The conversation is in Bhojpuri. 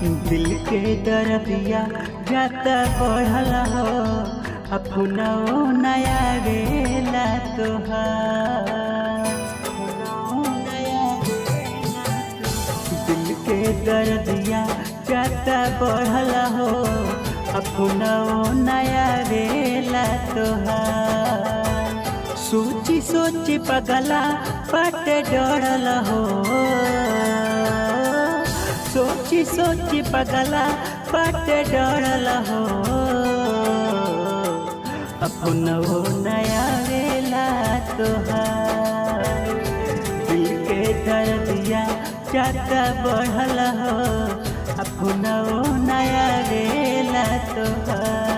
दिल के दर्दिया जाता बढ़ल हो, अपना नया वेला तोहार। दिल के दर्दिया जाता बढ़ल हो, अपना नया वेला तोहार। सोची सोची पगला पट डरल हो, सोची सोची पगला पट डरल हो, अपना नया वेला तोहार। दिल के दर्दिया जाता बढ़ल हो, अपना नया वेला तोहार।